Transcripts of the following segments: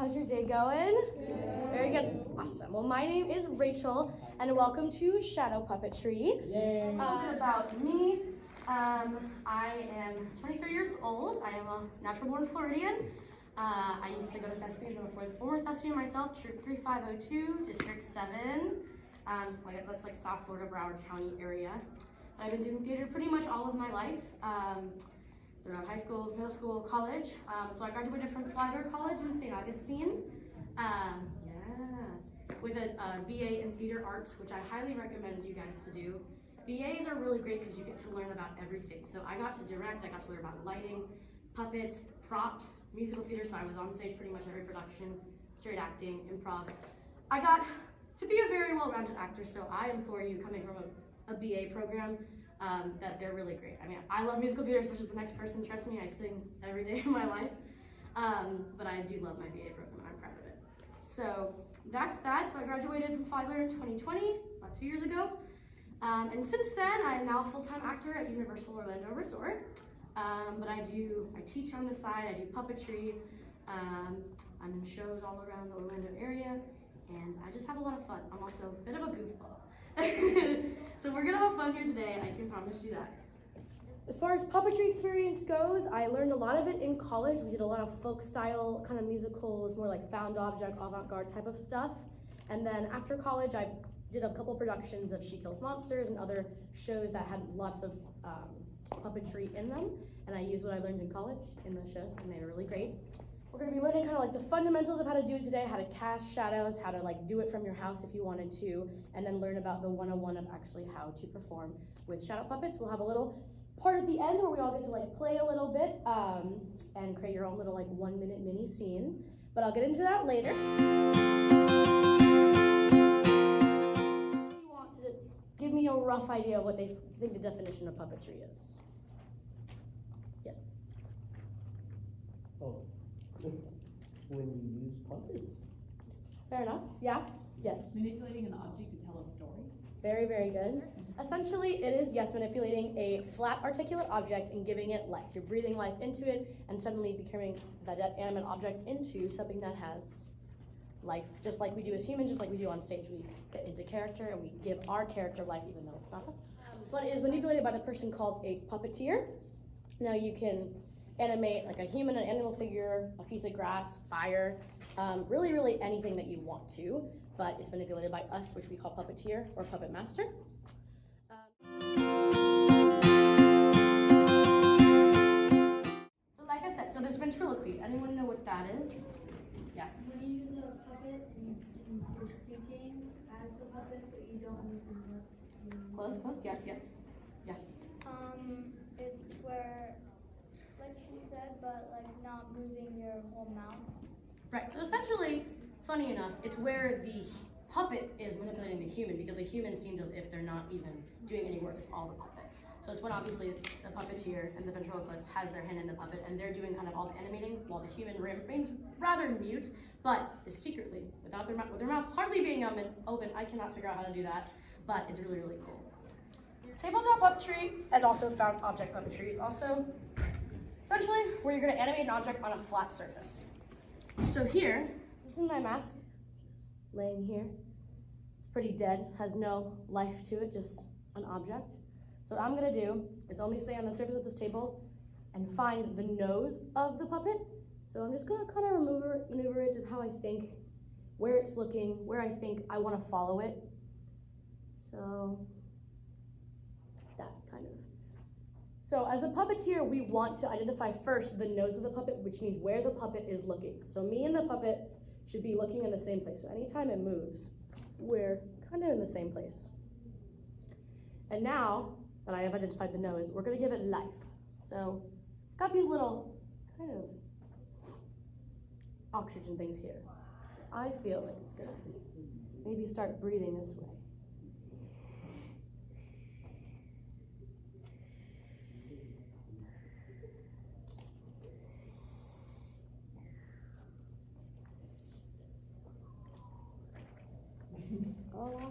How's your day going? Good. Very good. Awesome. Well, my name is Rachel, and welcome to Shadow Puppetry. Yay. About me, I am 23 years old. I am a natural-born Floridian. I used to go to Thespians before the former Thespian myself, Troop 3502, District 7. That's like South Florida, Broward County area. I've been doing theater pretty much all of my life. Throughout high school, middle school, college. So I graduated from Flagler College in St. Augustine. With a BA in theater arts, which I highly recommend you guys to do. BAs are really great because you get to learn about everything. So I got to direct, I got to learn about lighting, puppets, props, musical theater, so I was on stage pretty much every production, straight acting, improv. I got to be a very well-rounded actor, so I implore you, coming from a BA program, that they're really great. I mean, I love musical theater as much as the next person. Trust me, I sing every day of my life. But I do love my BA program, and I'm proud of it. So that's that. So I graduated from Flagler in 2020, about 2 years ago. And since then, I am now a full-time actor at Universal Orlando Resort. But I teach on the side, I do puppetry. I'm in shows all around the Orlando area, and I just have a lot of fun. I'm also a bit of a goofball. So we're gonna have fun here today, I can promise you that. As far as puppetry experience goes, I learned a lot of it in college. We did a lot of folk style kind of musicals, more like found object, avant-garde type of stuff. And then after college, I did a couple productions of She Kills Monsters and other shows that had lots of puppetry in them. And I used what I learned in college in those shows, and they were really great. We're gonna be learning kind of like the fundamentals of how to do it today, how to cast shadows, how to like do it from your house if you wanted to, and then learn about the 101 of actually how to perform with shadow puppets. We'll have a little part at the end where we all get to like play a little bit and create your own little like 1-minute mini scene, but I'll get into that later. You want to give me a rough idea of what they think the definition of puppetry is? Yes. Oh. When you use puppets. Fair enough. Yeah? Yes. Manipulating an object to tell a story. Very, very good. Essentially, it is, yes, manipulating a flat articulate object and giving it life. You're breathing life into it and suddenly becoming that animate object into something that has life, just like we do as humans, just like we do on stage. We get into character and we give our character life even though it's not us. But it is manipulated by the person called a puppeteer. Now you can animate like a human, an animal figure, a piece of grass, fire, really anything that you want to, but it's manipulated by us, which we call puppeteer or puppet master. So like I said, so there's ventriloquy. Anyone know what that is? Yeah. When you use a puppet and you're speaking as the puppet, but you don't move your lips. Close, yes. It's where, like she said, but like not moving your whole mouth. Right, so essentially, funny enough, it's where the puppet is manipulating the human because the human seems as if they're not even doing any work, it's all the puppet. So it's when obviously the puppeteer and the ventriloquist has their hand in the puppet and they're doing kind of all the animating while the human remains rather mute, but is secretly, with their mouth hardly being open. I cannot figure out how to do that, but it's really cool. Tabletop puppetry and also found object puppetry is also essentially where you're going to animate an object on a flat surface. So here, this is my mask, laying here. It's pretty dead, has no life to it, just an object. So what I'm going to do is only stay on the surface of this table and find the nose of the puppet. So I'm just going to kind of maneuver it to how I think, where it's looking, where I think I want to follow it. So that kind of. So as a puppeteer, we want to identify first the nose of the puppet, which means where the puppet is looking. So me and the puppet should be looking in the same place. So anytime it moves, we're kind of in the same place. And now that I have identified the nose, we're going to give it life. So it's got these little kind of oxygen things here. I feel like it's going to maybe start breathing this way.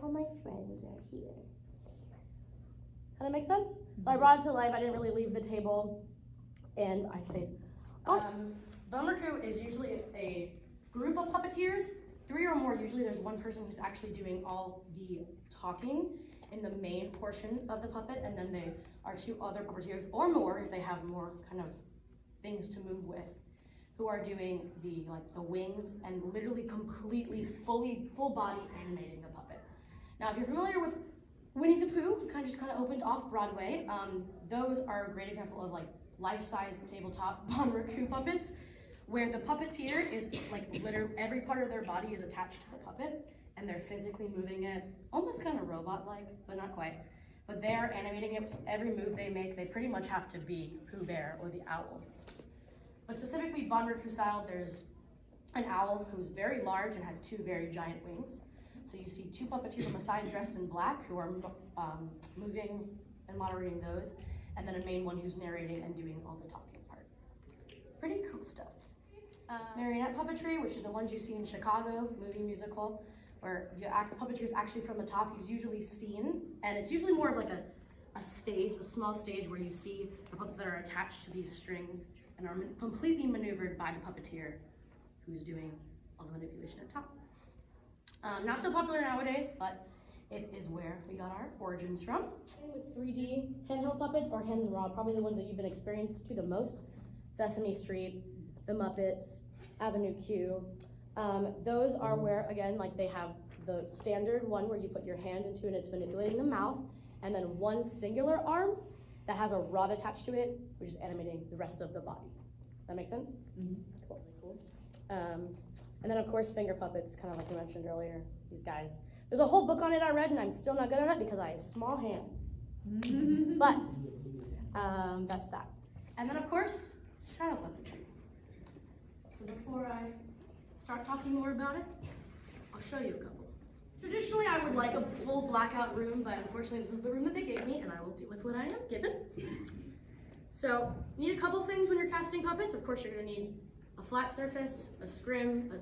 All my friends are here. Kind of make sense? So I brought it to life. I didn't really leave the table, and I stayed on it. Bummer crew is usually a group of puppeteers, 3 or more, usually there's one person who's actually doing all the talking in the main portion of the puppet, and then there are 2 other puppeteers or more if they have more kind of things to move with, who are doing the wings and literally completely full body animating the puppet. Now, if you're familiar with Winnie the Pooh, kind of opened off Broadway, those are a great example of like life-size tabletop Bon Raku puppets, where the puppeteer is like literally every part of their body is attached to the puppet, and they're physically moving it, almost kind of robot-like, but not quite. But they're animating it, so every move they make, they pretty much have to be Pooh Bear or the owl. But specifically Bon Raku style, there's an owl who's very large and has 2 very giant wings. So you see 2 puppeteers on the side dressed in black who are moving and moderating those, and then a main one who's narrating and doing all the talking part. Pretty cool stuff. Marionette puppetry, which is the ones you see in Chicago, movie musical, where the puppeteer is actually from the top. He's usually seen, and it's usually more of like a stage, a small stage where you see the puppets that are attached to these strings and are completely maneuvered by the puppeteer who's doing all the manipulation at top. Not so popular nowadays, but it is where we got our origins from. With 3D handheld puppets or hand and rod, probably the ones that you've been experienced to the most. Sesame Street, The Muppets, Avenue Q. Those are where, again, like they have the standard one where you put your hand into and it's manipulating the mouth, and then one singular arm that has a rod attached to it, which is animating the rest of the body. That make sense? Mm-hmm. Cool. Really cool. And then of course finger puppets, kind of like I mentioned earlier, these guys. There's a whole book on it I read and I'm still not good at it because I have small hands. But that's that. And then of course, shadow puppetry. So before I start talking more about it, I'll show you a couple. Traditionally, I would like a full blackout room, but unfortunately this is the room that they gave me and I will do with what I am given. So, you need a couple things when you're casting puppets. Of course, you're gonna need a flat surface, a scrim,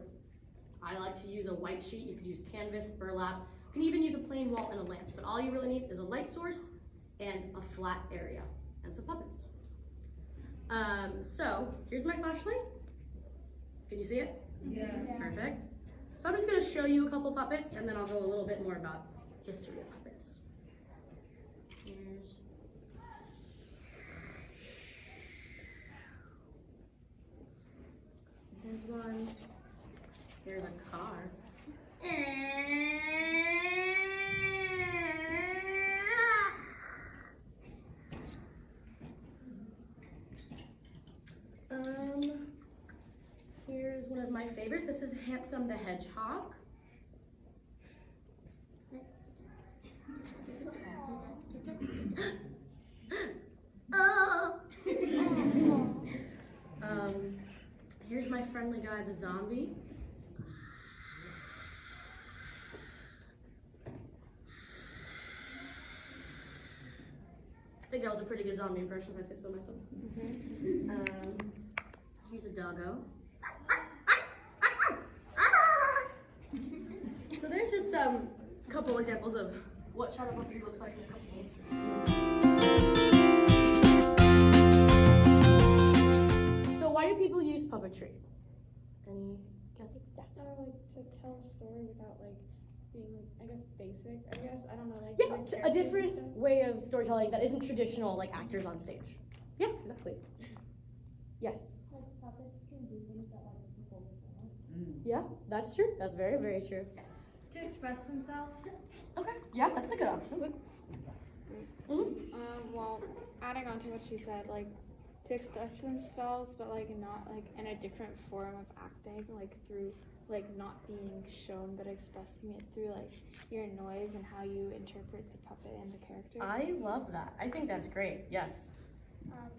I like to use a white sheet. You could use canvas, burlap. You can even use a plain wall and a lamp, but all you really need is a light source and a flat area and some puppets. So, here's my flashlight. Can you see it? Yeah. Perfect. So I'm just gonna show you a couple puppets and then I'll go a little bit more about history of puppets. Here's one. Here's a car. Here's one of my favorite. This is Handsome the Hedgehog. Here's my friendly guy, the zombie. I think that was a pretty good zombie impression if I say so myself. Here's a doggo. So there's just a couple examples of what shadow puppetry looks like in a couple. So why do people use puppetry? Any guesses? Yeah. Like to tell a story without like being I guess basic. I guess I don't know like Yeah, a different way of storytelling that isn't traditional like actors on stage. Yeah, exactly. Yes. Like puppets can do things that like people can't. Yeah, that's true. That's very, very true. Yes. To express themselves. Okay. Yeah, that's a good option. Well, adding on to what she said, like to express themselves, but like not like in a different form of acting, like through like not being shown, but expressing it through like your noise and how you interpret the puppet and the character. I love that. I think that's great. Yes.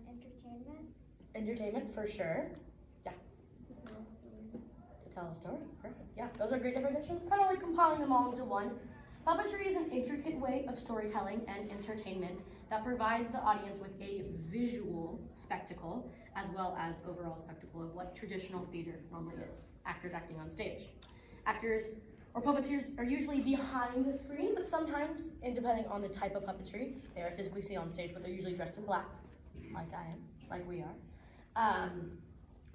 Entertainment. Entertainment for sure. Yeah. To tell a story. Perfect. Yeah, those are great definitions. Kind of like compiling them all into one. Puppetry is an intricate way of storytelling and entertainment that provides the audience with a visual spectacle as well as overall spectacle of what traditional theater normally is. Actors acting on stage. Actors or puppeteers are usually behind the screen, but sometimes, and depending on the type of puppetry, they are physically seen on stage, but they're usually dressed in black, like I am, like we are.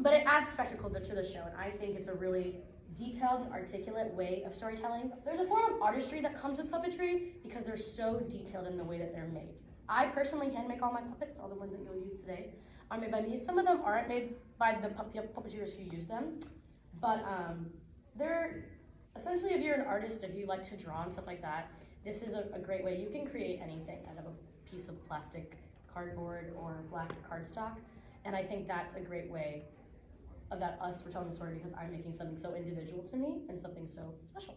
But it adds spectacle to the show, and I think it's a really detailed and articulate way of storytelling. There's a form of artistry that comes with puppetry because they're so detailed in the way that they're made. I personally hand make all my puppets, all the ones that you'll use today are made by me. Some of them aren't made by the puppeteers who use them, but they're essentially, if you're an artist, if you like to draw and stuff like that, this is a great way. You can create anything out of a piece of plastic cardboard or black cardstock, and I think that's a great way of that us for telling the story because I'm making something so individual to me and something so special.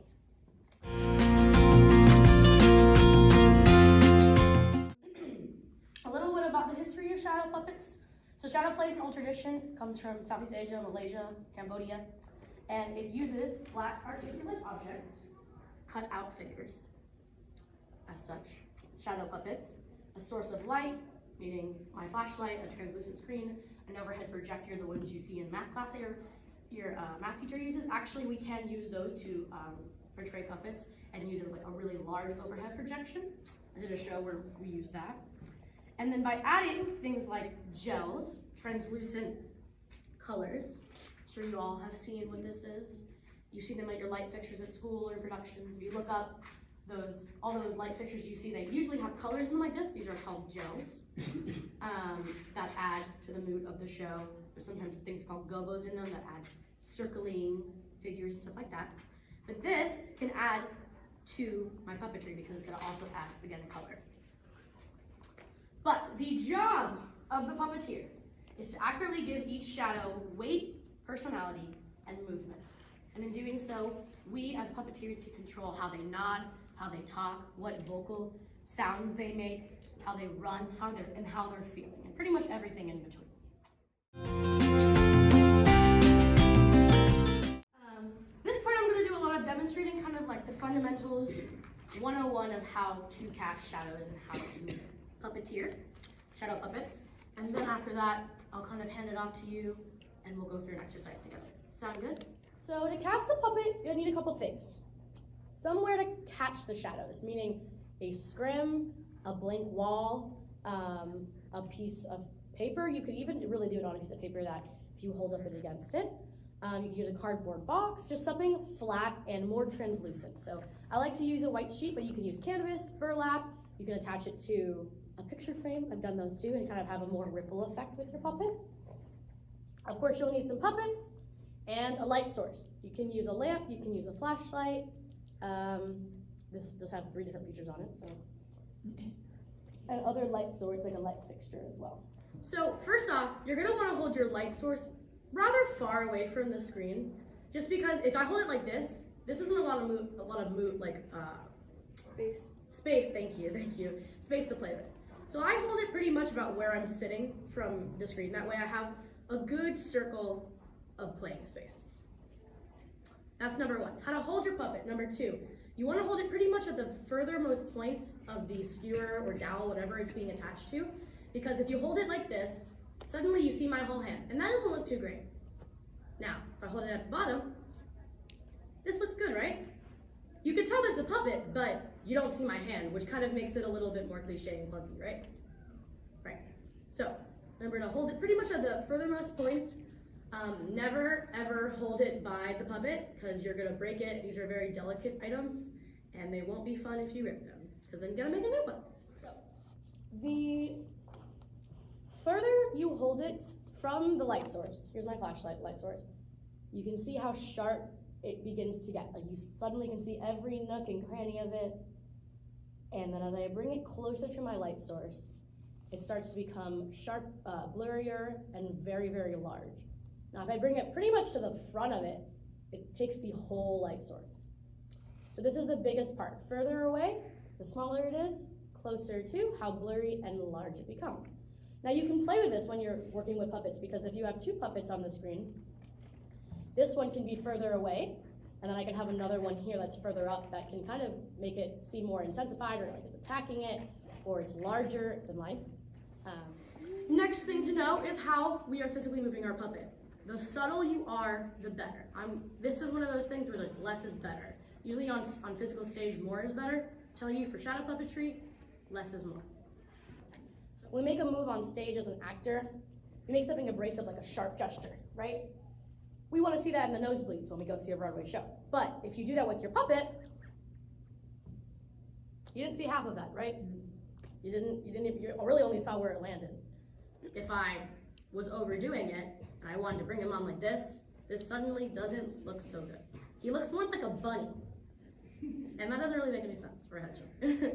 A little bit about the history of shadow puppets. So shadow play is an old tradition, comes from Southeast Asia, Malaysia, Cambodia, and it uses flat articulate objects, cut out figures. As such, shadow puppets, a source of light, meaning my flashlight, a translucent screen, an overhead projector, the ones you see in math class that your math teacher uses. Actually, we can use those to portray puppets and use it as like a really large overhead projection. This is a show where we use that. And then by adding things like gels, translucent colors, I'm sure you all have seen what this is. You see them at your light fixtures at school or productions. If you look up all those light fixtures you see, they usually have colors in them like this. These are called gels that add to the mood of the show. There's sometimes things called gobos in them that add circling figures and stuff like that. But this can add to my puppetry because it's gonna also add, again, color. But the job of the puppeteer is to accurately give each shadow weight, personality, and movement. And in doing so, we as puppeteers can control how they nod, how they talk, what vocal sounds they make, how they run, how they're feeling, and pretty much everything in between. This part I'm going to do a lot of demonstrating, kind of like the fundamentals 101 of how to cast shadows and how to puppeteer shadow puppets. And then after that, I'll kind of hand it off to you and we'll go through an exercise together. Sound good? So to cast a puppet, you'll need a couple things. Somewhere to catch the shadows, meaning a scrim, a blank wall, a piece of paper. You could even really do it on a piece of paper that if you hold up it against it. You can use a cardboard box, just something flat and more translucent. So I like to use a white sheet, but you can use canvas, burlap. You can attach it to a picture frame. I've done those too, and kind of have a more ripple effect with your puppet. Of course, you'll need some puppets and a light source. You can use a lamp, you can use a flashlight. This does have 3 different features on it, so. And other light source, like a light fixture as well. So first off, you're gonna wanna hold your light source rather far away from the screen, just because if I hold it like this isn't a lot of space, thank you, space to play with. So I hold it pretty much about where I'm sitting from the screen. That way I have a good circle of playing space. That's number 1. How to hold your puppet. Number 2, you want to hold it pretty much at the furthermost point of the skewer or dowel, whatever it's being attached to, because if you hold it like this, suddenly you see my whole hand, and that doesn't look too great. Now, if I hold it at the bottom, this looks good, right? You can tell that it's a puppet, but you don't see my hand, which kind of makes it a little bit more cliche and clunky, right? Right. So, remember to hold it pretty much at the furthermost point. Never ever hold it by the puppet because you're gonna break it. These are very delicate items and they won't be fun if you rip them because then you gotta make a new one. So, the further you hold it from the light source, here's my flashlight light source, you can see how sharp it begins to get. Like you suddenly can see every nook and cranny of it. And then as I bring it closer to my light source, it starts to become sharp, blurrier, and very, very large. Now, if I bring it pretty much to the front of it, it takes the whole light source. So this is the biggest part. Further away, the smaller it is, closer to how blurry and large it becomes. Now you can play with this when you're working with puppets because if you have 2 puppets on the screen, this one can be further away, and then I can have another one here that's further up that can kind of make it seem more intensified or like it's attacking it or it's larger than life. Next thing to know is how we are physically moving our puppet. The subtle you are, the better. This is one of those things where like less is better. Usually on physical stage, more is better. I'm telling you, for shadow puppetry, less is more. So when we make a move on stage as an actor, you make something abrasive like a sharp gesture, right? We want to see that in the nosebleeds when we go see a Broadway show. But if you do that with your puppet, you didn't see half of that, right? You really only saw where it landed. If I was overdoing it and I wanted to bring him on like this suddenly doesn't look so good. He looks more like a bunny. And that doesn't really make any sense for a head show.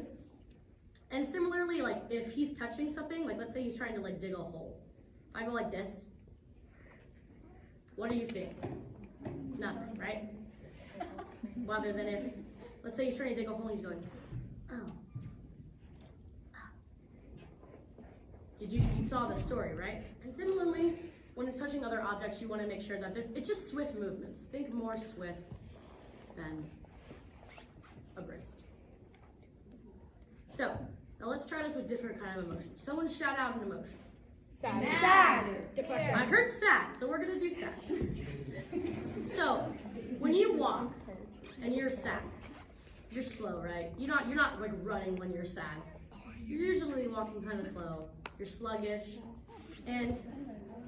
And similarly, like if he's touching something, like let's say he's trying to like dig a hole. If I go like this, what are you seeing? Nothing, right? Rather than if, let's say he's trying to dig a hole and he's going, oh. You saw the story, right? And similarly, when it's touching other objects, you want to make sure that it's just swift movements. Think more swift than abrasive. So, now let's try this with different kind of emotion. Someone shout out an emotion. Sad. Depression. I heard sad, so we're gonna do sad. So, when you walk and you're sad, you're slow, right? You're not like running when you're sad. You're usually walking kind of slow. You're sluggish, and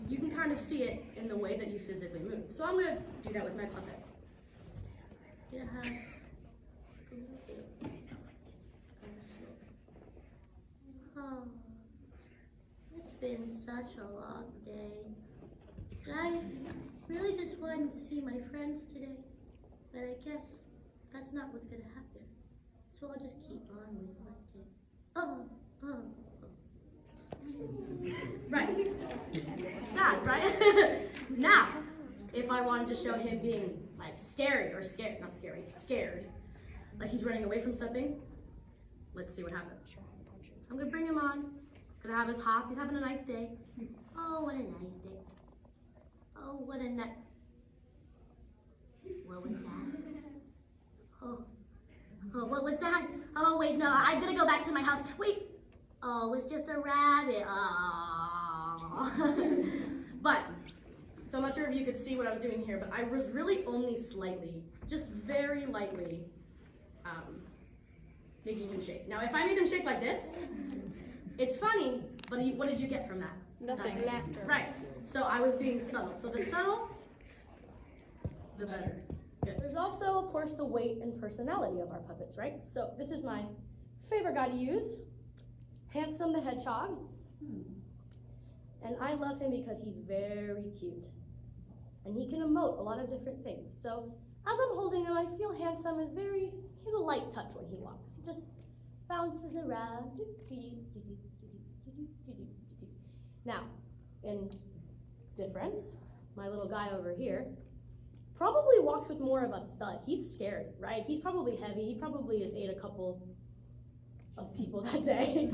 you can kind of see it in the way that you physically move. So I'm gonna do that with my puppet. Oh, it's been such a long day. I really just wanted to see my friends today, but I guess that's not what's gonna happen. So I'll just keep on with my day. Right. Sad, right? Now, if I wanted to show him being like scared, like he's running away from something, let's see what happens. I'm gonna bring him on. He's gonna have his hop. He's having a nice day. Oh, what a nice day. Oh, what a nice... What was that? Oh, what was that? Oh, wait, no, I'm gonna go back to my house. Wait. Oh, it was just a rabbit. Oh. But, so I'm not sure if you could see what I was doing here, but I was really only slightly, just very lightly, making him shake. Now, if I made him shake like this, it's funny, but what did you get from that? Nothing. Laughter. Right. So I was being subtle. So the subtle, the better. Good. There's also, of course, the weight and personality of our puppets, right? So this is my favorite guy to use, Handsome the Hedgehog. And I love him because he's very cute. And he can emote a lot of different things. So as I'm holding him, I feel Handsome is he's a light touch when he walks. He just bounces around. Now, in difference, my little guy over here probably walks with more of a thud. He's scared, right? He's probably heavy. He probably has ate a couple of people that day.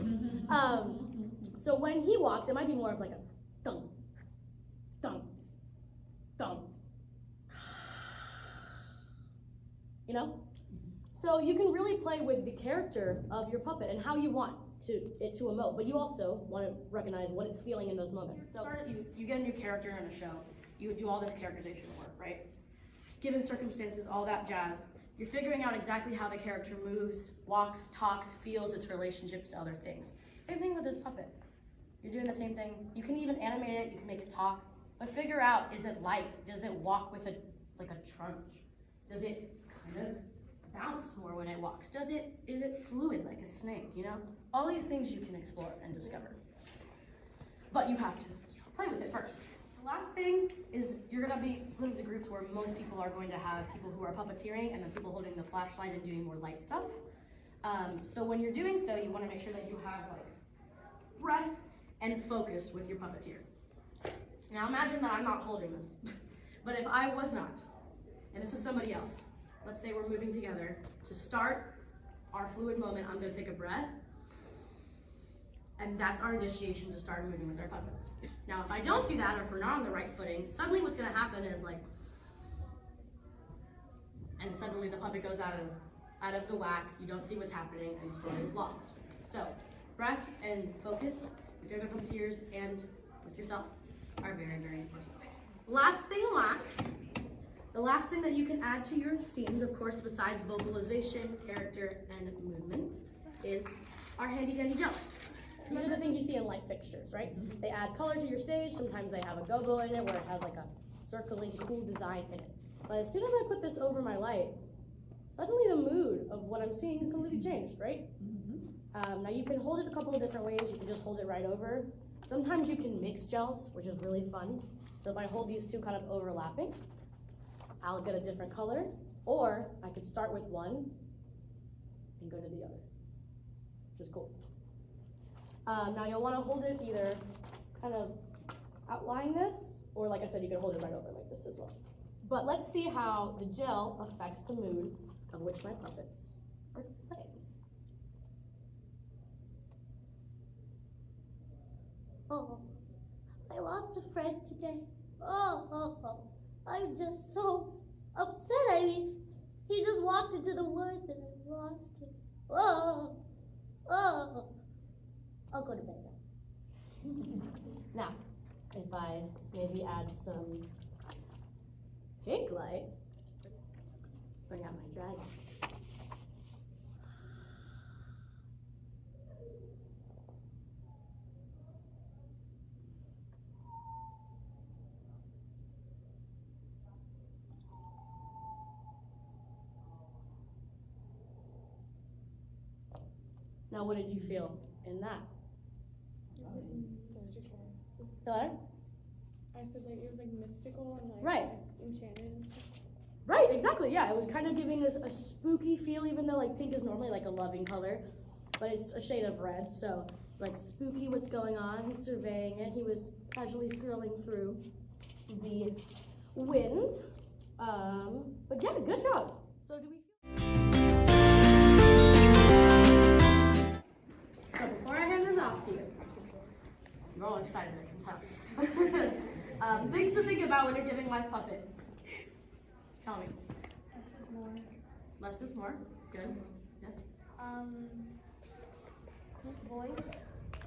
So when he walks, it might be more of like a thump, thump, thump. You know? So you can really play with the character of your puppet and how you want it to emote, but you also want to recognize what it's feeling in those moments. So you get a new character in a show, you do all this characterization work, right? Given circumstances, all that jazz, you're figuring out exactly how the character moves, walks, talks, feels its relationships to other things. Same thing with this puppet. You're doing the same thing. You can even animate it, you can make it talk, but figure out, is it light? Does it walk with like a trunch? Does it kind of bounce more when it walks? Is it fluid like a snake, you know? All these things you can explore and discover. But you have to play with it first. The last thing is you're gonna be put into groups where most people are going to have people who are puppeteering and then people holding the flashlight and doing more light stuff. So when you're doing so, you wanna make sure that you have like breath and focus with your puppeteer. Now imagine that I'm not holding this, but if I was not, and this is somebody else, let's say we're moving together. To start our fluid moment, I'm gonna take a breath, and that's our initiation to start moving with our puppets. Now, if I don't do that, or if we're not on the right footing, suddenly what's gonna happen is like, and suddenly the puppet goes out of the whack, you don't see what's happening, and the story is lost. So, breath and focus with your other puppeteers and with yourself are very, very important. Last thing last, the last thing that you can add to your scenes, of course, besides vocalization, character, and movement, is our handy dandy gels. These are the things you see in light fixtures, right? They add color to your stage. Sometimes they have a gobo in it where it has like a circling cool design in it. But as soon as I put this over my light, suddenly the mood of what I'm seeing completely changed, right? Now you can hold it a couple of different ways. You can just hold it right over. Sometimes you can mix gels, which is really fun. So if I hold these two kind of overlapping, I'll get a different color. Or I could start with one and go to the other, which is cool. Now you'll want to hold it either kind of outline this, or like I said, you can hold it right over like this as well. But let's see how the gel affects the mood of which my puppets are playing. Oh, I lost a friend today. Oh, I'm just so upset. I mean, he just walked into the woods and I lost him. Oh, I'll go to bed now. Now, if I maybe add some pink light, bring out my dragon. Now, what did you feel in that? Mystical. Taylor? I said like it was like mystical and like Right. enchanted and stuff. Right, exactly, yeah. It was kind of giving us a spooky feel, even though like pink is normally like a loving color, but it's a shade of red, so it's like spooky what's going on. He's surveying it. He was casually scrolling through the wind. But yeah, good job. So do we So before I hand this off to you, you're all excited, I can tell. Things to think about when you're giving live puppet. Tell me. Less is more. Less is more. Good. Yes. Voice.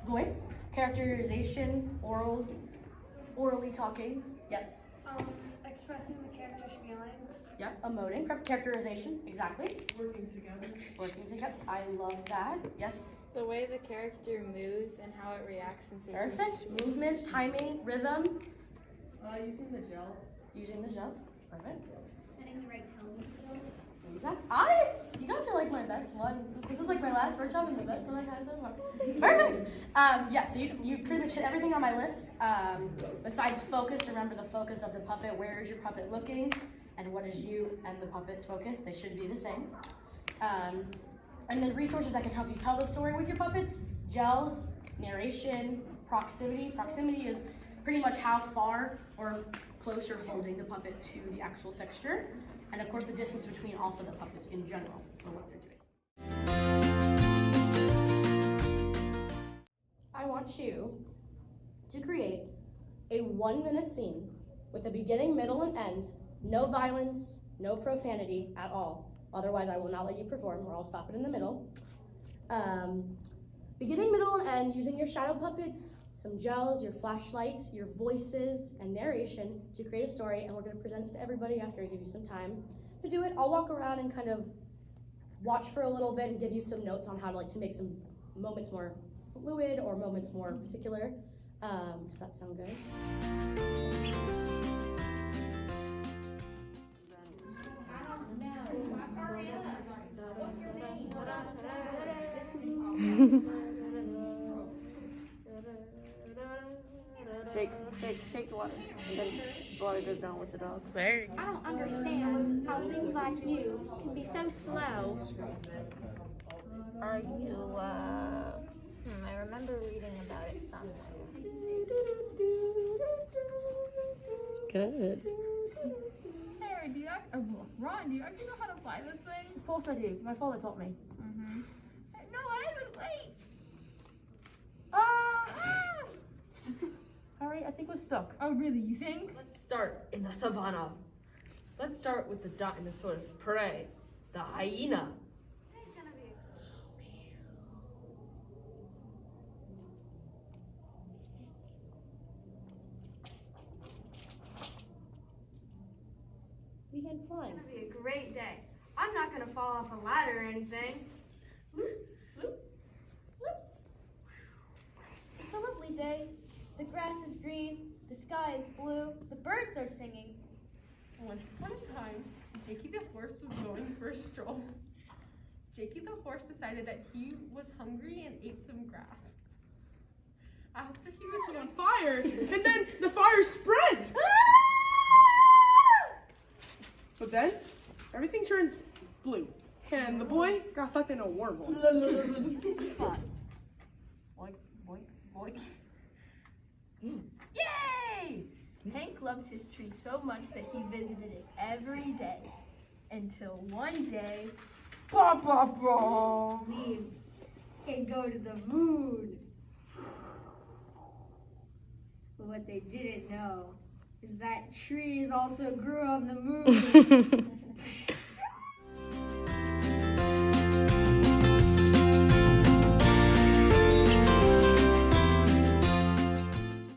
Voice, characterization, orally talking. Yes. Expressing the character's feelings. Yep. Emoting. Characterization. Exactly. Working together. Working together. I love that. Yes. The way the character moves and how it reacts in certain Perfect. situations. Movement, timing, rhythm. Using the gel. Using the jump. Perfect. Setting the right tone. Exactly. You guys are like my best one. This is like my last workshop and the best one I've had so far. Perfect. Yeah, so you pretty much hit everything on my list. Besides focus, remember the focus of the puppet. Where is your puppet looking? And what is you and the puppet's focus? They should be the same. And then resources that can help you tell the story with your puppets. Gels, narration, proximity. Proximity is pretty much how far or close you're holding the puppet to the actual fixture. And of course the distance between also the puppets in general for what they're doing. I want you to create a 1-minute scene with a beginning, middle, and end. No violence, no profanity at all. Otherwise, I will not let you perform, or I'll stop it in the middle. Beginning, middle, and end using your shadow puppets, some gels, your flashlights, your voices, and narration to create a story, and we're going to present it to everybody after I give you some time to do it. I'll walk around and kind of watch for a little bit and give you some notes on how to make some moments more fluid or moments more particular. Does that sound good? Shake the water. And then water goes down with the dog. I don't understand how things like you can be so slow. Are you, I remember reading about it some. Good. Harry, Ron, do you actually know how to fly this thing? Of course I do. My father taught me. Mm-hmm. No, I was late. Harry, I think we're stuck. Oh, really, you think? Let's start in the savannah. Let's start with the dinosaur's prey, the hyena. Begin flying. It's gonna be a great day. I'm not gonna fall off a ladder or anything. day. The grass is green, the sky is blue, the birds are singing. Once upon a time, Jakey the horse was going for a stroll. Jakey the horse decided that he was hungry and ate some grass. After he was on fire, and then the fire spread. But then everything turned blue, and the boy got sucked in a wormhole. Boink, boink, boink. Yay! Hank loved his tree so much that he visited it every day. Until one day, We can go to the moon. But what they didn't know is that trees also grew on the moon.